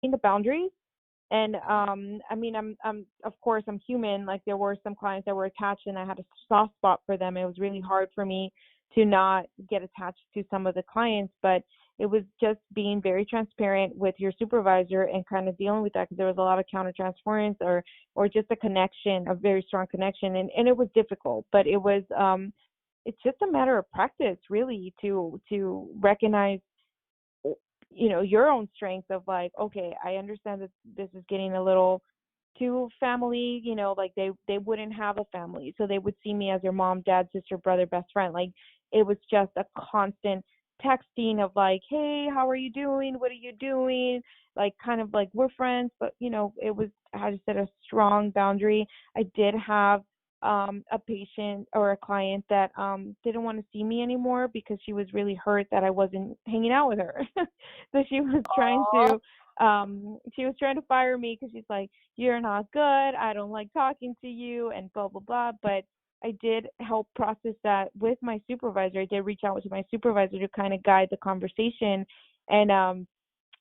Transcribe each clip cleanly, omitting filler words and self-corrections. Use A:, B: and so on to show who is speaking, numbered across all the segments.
A: the boundaries. And I mean, I'm of course I'm human. Like there were some clients that were attached, and I had a soft spot for them. It was really hard for me to not get attached to some of the clients, but it was just being very transparent with your supervisor and kind of dealing with that, because there was a lot of countertransference or just a connection, a very strong connection, and it was difficult, but it was it's just a matter of practice, really, to recognize, your own strength of like, okay, I understand that this is getting a little too family, like they wouldn't have a family, so they would see me as their mom, dad, sister, brother, best friend. Like it was just a constant texting of like, hey, how are you doing, what are you doing, like kind of like we're friends, but it was, how to set a strong boundary. I did have a patient or a client that didn't want to see me anymore because she was really hurt that I wasn't hanging out with her. So
B: Oh,
A: she was trying to fire me because she's like, you're not good, I don't like talking to you, and blah blah blah. But I did help process that with my supervisor. I did reach out to my supervisor to kind of guide the conversation, and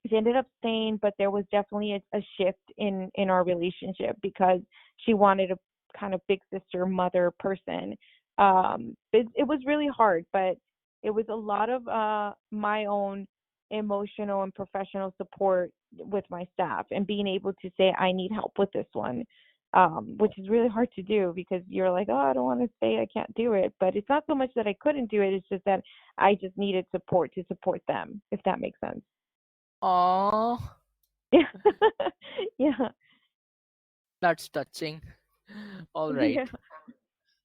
A: she ended up staying, but there was definitely a shift in our relationship because she wanted a kind of big sister mother person. It was really hard, but it was a lot of my own emotional and professional support with my staff, and being able to say I need help with this one, which is really hard to do because you're like, oh, I don't want to say I can't do it, but it's not so much that I couldn't do it, it's just that I just needed support to support them, if that makes sense.
B: oh,
A: Yeah. Yeah.
B: that's touching. All right.
A: Yeah.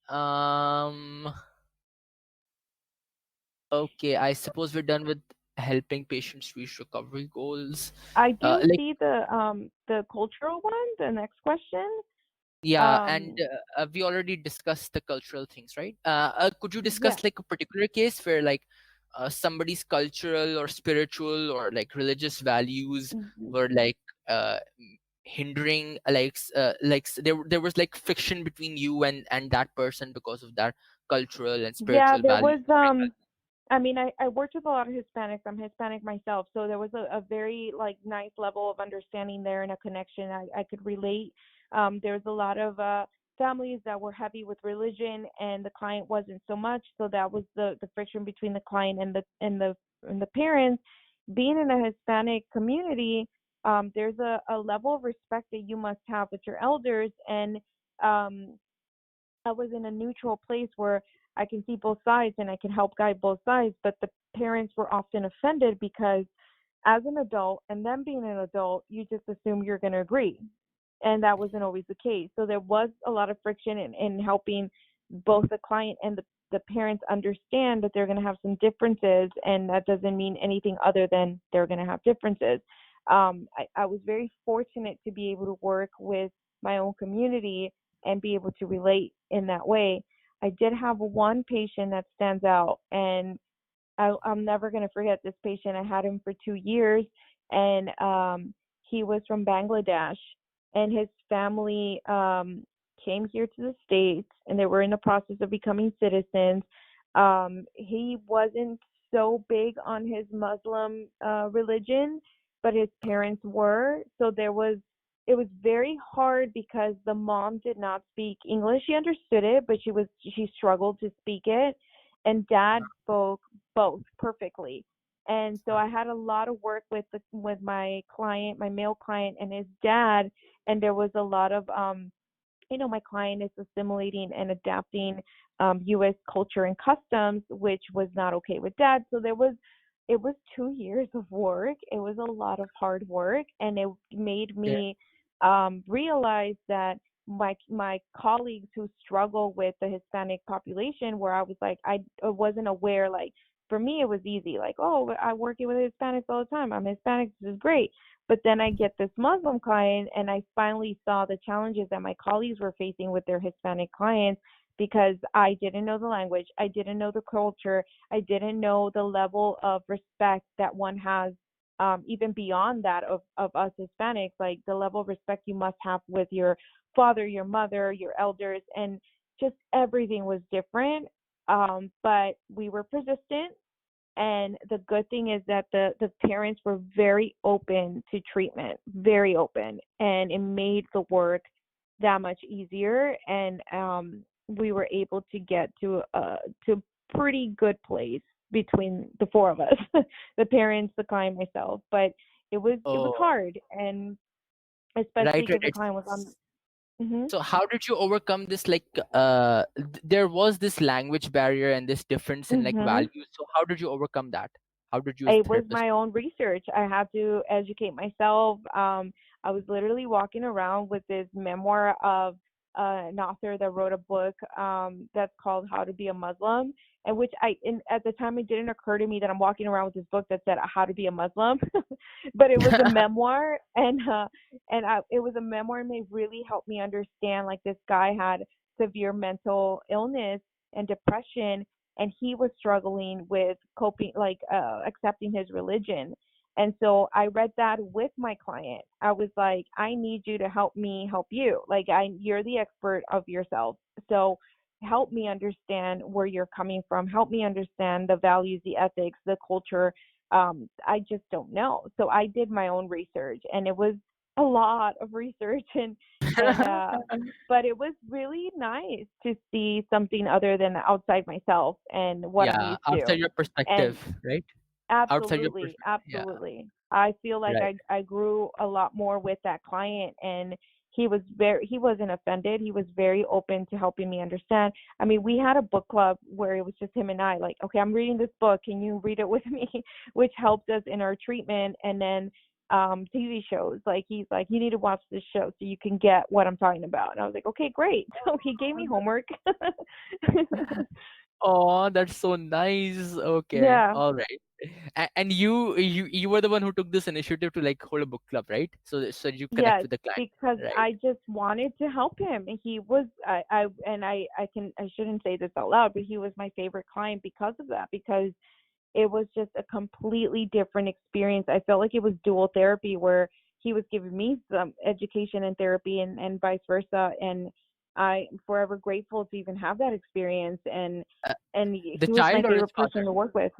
B: Um. Okay, I suppose we're done with helping patients reach recovery goals.
A: I do
B: Like,
A: see the cultural one, the next question.
B: yeah, and
A: Um
B: we already discussed the cultural things, right? Could you
A: yeah.
B: discuss like a particular case where like somebody's cultural or spiritual or like religious values
A: Mhm.
B: were like hindering, there was like friction between you and that person because of that cultural and
A: Yeah,
B: spiritual
A: there
B: values?
A: was I mean, I worked with a lot of Hispanics. I'm Hispanic myself, so there was a very like nice level of understanding there and a connection. I could relate. There was a lot of families that were heavy with religion, and the client wasn't so much. So that was the friction between the client and the parents. Being in a Hispanic community, there's a level of respect that you must have with your elders, and um, I was in a neutral place where I can see both sides and I can help guide both sides. But the parents were often offended because, as an adult and them being an adult, you just assume you're going to agree. And that wasn't always the case. So there was a lot of friction in helping both the client and the parents understand that they're going to have some differences. And that doesn't mean anything other than they're going to have differences. I was very fortunate to be able to work with my own community and be able to relate in that way. I did have one patient that stands out, and I'm never going to forget this patient. I had him for 2 years, and he was from Bangladesh, and his family came here to the States, and they were in the process of becoming citizens. He wasn't so big on his Muslim religion, but his parents were. So it was very hard because the mom did not speak English. She understood it, but she struggled to speak it, and dad spoke both perfectly. And so I had a lot of work with my client, my male client, and his dad, and there was a lot of my client is assimilating and adapting U.S. culture and customs, which was not okay with dad. So it was 2 years of work. It was a lot of hard work, and it made
B: Yeah.
A: me realize that my colleagues who struggle with the Hispanic population, where I was like, I wasn't aware. Like for me, it was easy. Like, oh, I work with Hispanics all the time. I'm Hispanic. This is great. But then I get this Muslim client, and I finally saw the challenges that my colleagues were facing with their Hispanic clients because I didn't know the language, I didn't know the culture, I didn't know the level of respect that one has, even beyond that of us Hispanics, like the level of respect you must have with your father, your mother, your elders, and just everything was different. But we were persistent, And the good thing is that the parents were very open to treatment, very open, and it made the work that much easier. And we were able to get to pretty good place between the four of us, the parents, the client, myself. But it was
B: Oh,
A: hard, and especially
B: right, right,
A: because the
B: right.
A: client was on. Hmm.
B: So how did you overcome this, like, there was this language barrier and this difference in like
A: Hmm.
B: values, so how did you overcome that? How did you as a
A: It was
B: therapist?
A: my own research. I had to educate myself. I was literally walking around with this memoir of an author that wrote a book that's called How to Be a Muslim, and which at the time it didn't occur to me that I'm walking around with this book that said How to Be a Muslim, but it was a memoir, and it was a memoir, and it really helped me understand like this guy had severe mental illness and depression, and he was struggling with coping, like accepting his religion. And so I read that with my client. I was like, I need you to help me help you. Like, you're the expert of yourself, so help me understand where you're coming from, help me understand the values, the ethics, the culture. I just don't know. So I did my own research, and it was a lot of research, and but it was really nice to see something other than outside myself and what I'm
B: Yeah,
A: used
B: outside
A: to.
B: your
A: And
B: perspective, right? Outside your
A: absolutely,
B: perspective, yeah,
A: absolutely. I feel like
B: right.
A: I grew a lot more with that client, and he wasn't offended. He was very open to helping me understand. I mean, we had a book club where it was just him and I, like, okay, I'm reading this book, can you read it with me? Which helped us in our treatment. And then TV shows, like he's like, you need to watch this show so you can get what I'm talking about. And I was like, okay, great. So he gave me homework.
B: Oh, that's so nice. Okay,
A: Yeah.
B: all right. And you were the one who took this initiative to like hold a book club, right? So you connect
A: Yes,
B: with the client,
A: because
B: right?
A: I just wanted to help him. He was I shouldn't say this out loud, but he was my favorite client because of that, because it was just a completely different experience. I felt like it was dual therapy where he was giving me some education and therapy, and vice versa. And I'm forever grateful to even have that experience.
B: Uh,
A: And
B: the
A: he was my
B: child or his
A: favorite
B: father?
A: person to work with.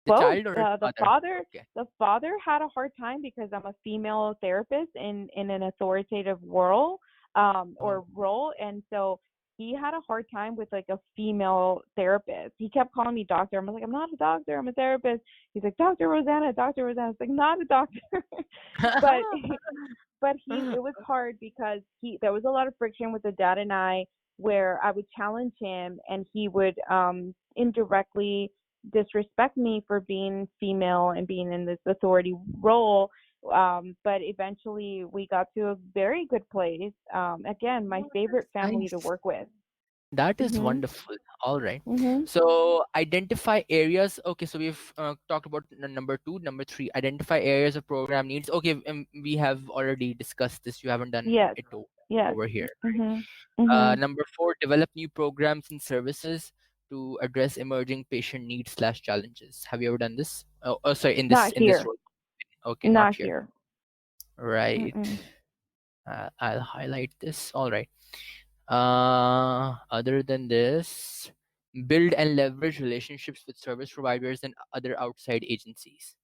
B: The
A: Both.
B: child or his
A: The
B: father?
A: father,
B: Okay.
A: the father had a hard time because I'm a female therapist in an authoritative role,
B: Oh.
A: or role, and so he had a hard time with like a female therapist. He kept calling me doctor. I'm like, I'm not a doctor, I'm a therapist. He's like, Dr. Rosana, Dr. Rosana. It's like, not a doctor. but but it was hard because he there was a lot of friction with the dad and I, where I would challenge him and he would indirectly disrespect me for being female and being in this authority role. But eventually we got to a very good place. Again, my
B: Oh,
A: favorite
B: that's
A: family to
B: nice.
A: work with.
B: That is
A: Mhm.
B: wonderful. All right.
A: Mhm.
B: So identify areas. Okay, so we've talked about number two, number three. Identify areas of program needs. Okay, we have already discussed this. You haven't done
A: Yes.
B: it
A: Yes.
B: over here.
A: Mhm. Mhm.
B: Number four, develop new programs and services to address emerging patient needs slash challenges. Have you ever done this? Oh, sorry, in this
A: Not
B: role.
A: here.
B: Okay, not
A: Not
B: here.
A: here.
B: Right.
A: Mm-mm.
B: I'll highlight this. All right. Other than this, build and leverage relationships with service providers and other outside agencies.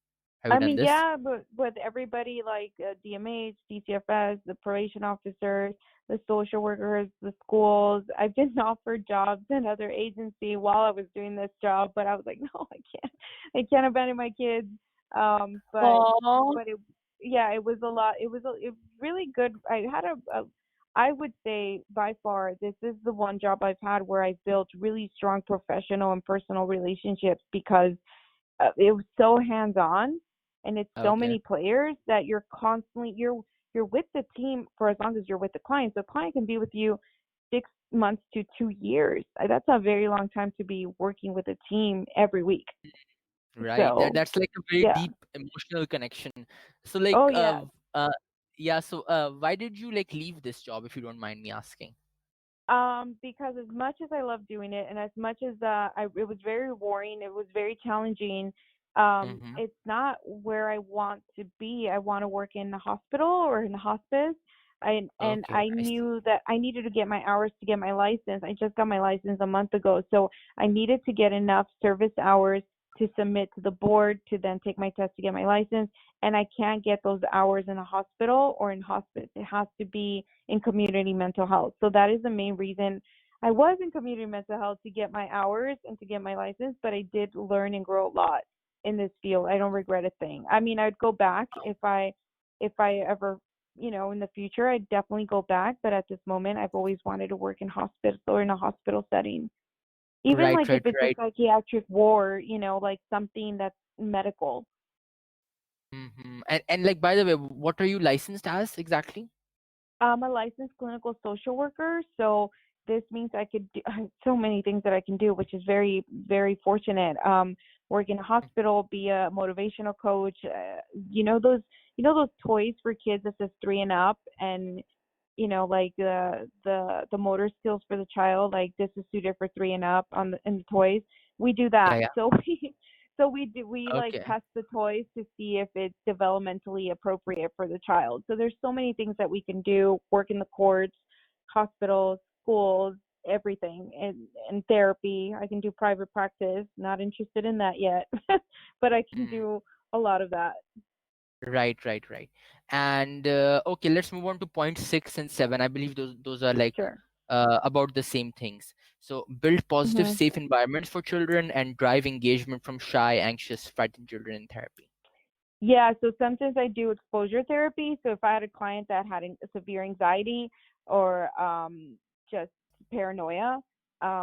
B: Have you
A: I
B: done
A: mean,
B: this?
A: yeah, but with everybody like DMH, DCFS, the probation officers, the social workers, the schools, I've been offered jobs in other agency while I was doing this job, but I was like, no, I can't abandon my kids. But
B: Oh,
A: but it, yeah, it was a lot. It was really good. I had I would say by far this is the one job I've had where I built really strong professional and personal relationships, because it was so hands on, and it's so
B: okay.
A: many players that you're with the team for as long as you're with the client. So the client can be with you 6 months to 2 years. That's a very long time to be working with a team every week.
B: Right.
A: So
B: That's like a very
A: yeah.
B: deep emotional connection. So like
A: Oh yeah.
B: yeah, so why did you like leave this job if you don't mind me asking?
A: Because as much as I love doing it, and as much as it was very rewarding, it was very challenging.
B: Mm-hmm.
A: It's not where I want to be. I want to work in the hospital or in the hospice. And
B: Okay,
A: I
B: I see.
A: knew that I needed to get my hours to get my license. I just got my license a month ago, so I needed to get enough service hours to submit to the board to then take my test to get my license, and I can't get those hours in a hospital or in hospice. It has to be in community mental health. So that is the main reason I was in community mental health, to get my hours and to get my license, but I did learn and grow a lot in this field. I don't regret a thing. I mean, I'd go back if I ever, in the future, I'd definitely go back, but at this moment I've always wanted to work in hospice or in a hospital setting. Even
B: Right,
A: like if
B: right,
A: it's a
B: right.
A: psychiatric ward, like something that's medical.
B: And like, by the way, what are you licensed as exactly?
A: I'm a licensed clinical social worker, so this means I could do so many things that I can do, which is very, very fortunate. Work in a hospital, be a motivational coach. Those toys for kids that says 3 and up, and like the motor skills for the child, like this is suited for 3 and up in the toys. We do
B: Yeah,
A: that.
B: yeah.
A: So we like
B: Okay.
A: test the toys to see if it's developmentally appropriate for the child. So there's so many things that we can do. Work in the courts, hospitals, schools, everything, and therapy. I can do private practice. Not interested in that yet, but I can
B: Mm.
A: do a lot of that.
B: Right, right, right. And okay, let's move on to point 6 and 7. I believe those are like
A: Sure.
B: about the same things. So build positive,
A: hmm
B: safe environments for children and drive engagement from shy, anxious, frightened children in therapy.
A: Yeah, so sometimes I do exposure therapy. So if I had a client that had severe anxiety or just paranoia,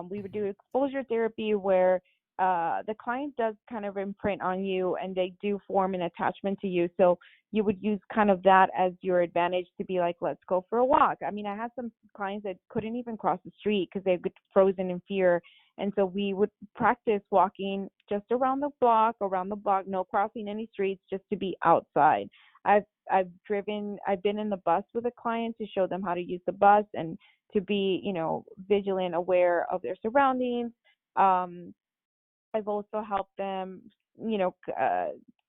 A: we would do
B: Mhm.
A: exposure therapy where the client does kind of imprint on you and they do form an attachment to you. So you would use kind of that as your advantage to be like, let's go for a walk. I mean, I had some clients that couldn't even cross the street because they get frozen in fear. And so we would practice walking just around the block, no crossing any streets, just to be outside. I've been in the bus with a client to show them how to use the bus and to be, vigilant, aware of their surroundings. Um, I've also helped them, you know,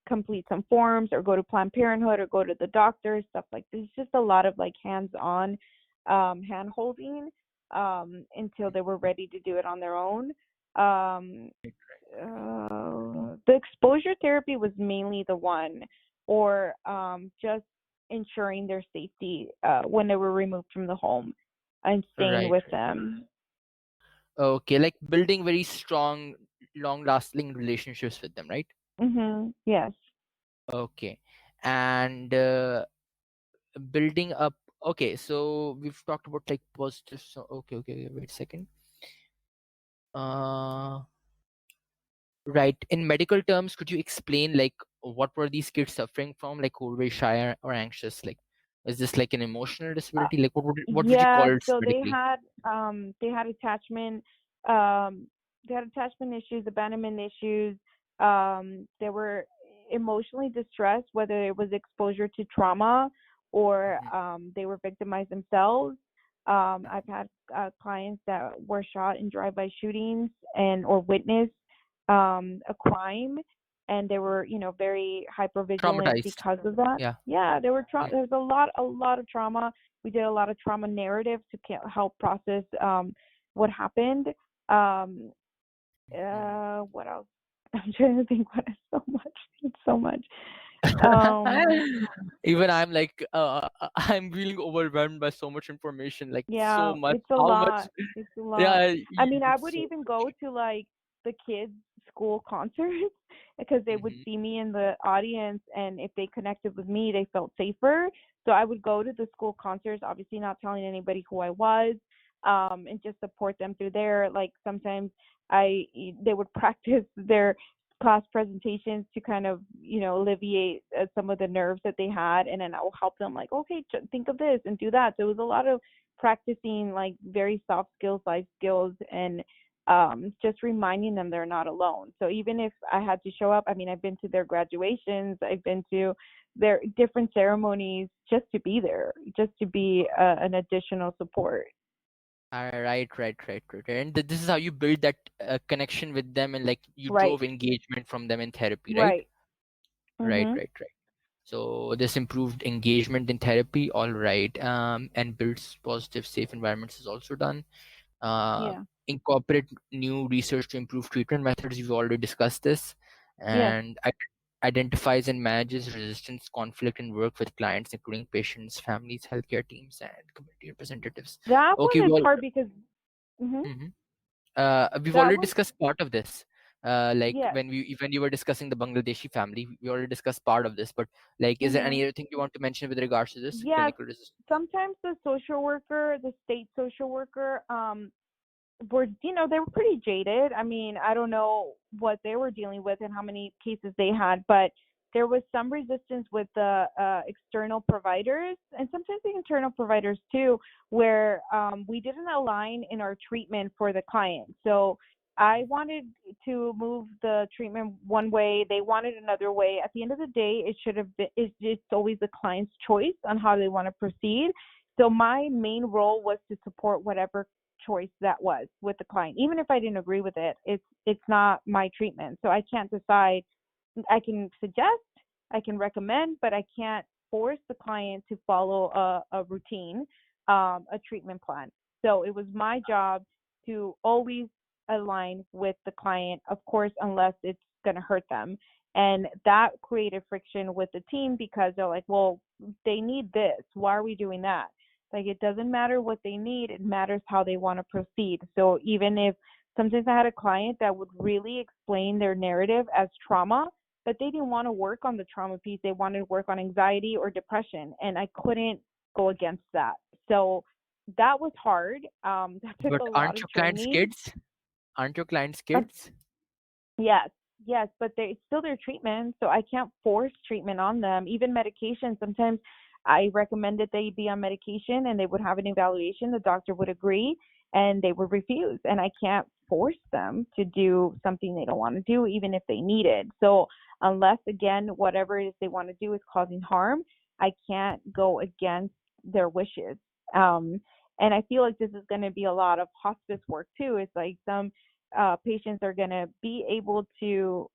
A: complete some forms or go to Planned Parenthood or go to the doctor, stuff like this. It's just a lot of like hands-on hand holding until they were ready to do it on their own. Um, the exposure therapy was mainly the one, or just ensuring their safety when they were removed from the home and staying
B: Right,
A: with
B: right.
A: them.
B: Okay, like building very strong, long-lasting relationships with them, right?
A: Yes.
B: Okay, and building up. Okay, so we've talked about like positive. So okay, okay, okay, wait a second. Uh, right. In medical terms, could you explain like what were these kids suffering from? Like who were very shy or anxious? Like, is this like an emotional disability? Like what would you call
A: Yeah,
B: it
A: so
B: medically?
A: they had attachment um they had attachment issues, abandonment issues. They were emotionally distressed, whether it was exposure to trauma or
B: Mhm,
A: they were victimized themselves. I've
B: mhm.
A: had clients that were shot in drive-by shootings and or witnessed a crime, and they were, very hyper vigilant
B: Traumatized.
A: because of that.
B: Yeah.
A: Yeah,
B: Yeah.
A: there's a lot of trauma. We did a lot of trauma narratives to help process what happened. Um,
B: Mhm.
A: what else? I'm trying to think. What is so much? It's so much. Um,
B: Even I'm like I'm feeling overwhelmed by so much information, like so
A: yeah,
B: much.
A: it's a
B: How much?
A: lot. It's a lot.
B: Yeah,
A: I mean, I
B: it's
A: would
B: so
A: even go
B: much.
A: to like the kids' school concerts because they would
B: Hmm.
A: see me in the audience, and if they connected with me, they felt safer. So I would go to the school concerts, obviously not telling anybody who I was, and just support them through there. Like sometimes I they would practice their class presentations to kind of alleviate some of the nerves that they had, and then I will help them like, okay, think of this and do that. So it was a lot of practicing like very soft skills, life skills, and just reminding them they're not alone. So even if I had to show up, I mean, I've been to their graduations, I've been to their different ceremonies just to be there, just to be an additional support.
B: Right, right, right, right. And this is how you build that connection with them, and like you
A: Right,
B: drove engagement from them in therapy, right?
A: right.
B: Right,
A: Mhm.
B: right, right. So this improved engagement in therapy, all right. And builds positive, safe environments is also done. Uh,
A: Yeah.
B: Incorporate new research to improve treatment methods. We've already discussed this.
A: Yes.
B: and identifies and manages resistance, conflict, and work with clients, including patients, families, healthcare teams, and community representatives.
A: That
B: Okay,
A: one is
B: well,
A: hard because hmm
B: mhm. We've
A: that
B: already
A: one,
B: discussed part of this. Like
A: yes.
B: when you were discussing the Bangladeshi family, we already discussed part of this. But like, is there
A: hmm
B: any other thing you want to mention with regards to this
A: Yes.
B: clinical resistance?
A: Sometimes the social worker, the state social worker, were, they were pretty jaded. I mean, I don't know what they were dealing with and how many cases they had, but there was some resistance with the external providers and sometimes the internal providers too, where we didn't align in our treatment for the client. So I wanted to move the treatment one way, they wanted another way. At the end of the day, it should have been, it's always the client's choice on how they want to proceed. So my main role was to support whatever choice that was with the client. Even if I didn't agree with it, it's not my treatment. So I can't decide. I can suggest, I can recommend, but I can't force the client to follow a routine, a treatment plan. So it was my job to always align with the client, of course, unless it's going to hurt them. And that created friction with the team because they're like, well, they need this. Why are we doing that? Like, it doesn't matter what they need, it matters how they want to proceed. So even if sometimes I had a client that would really explain their narrative as trauma, but they didn't want to work on the trauma piece. They wanted to work on anxiety or depression, and I couldn't go against that. So that was hard. That took
B: But
A: a lot
B: aren't
A: of
B: your clients
A: training.
B: kids? Aren't your clients kids?
A: Yes, yes, but they it's still their treatment, so I can't force treatment on them. Even medication, sometimes I recommended they be on medication and they would have an evaluation, the doctor would agree, and they would refuse. And I can't force them to do something they don't want to do, even if they need it. So unless again, whatever it is they want to do is causing harm, I can't go against their wishes. Um, and I feel like this is going to be a lot of hospice work too. It's like some patients are going to be able to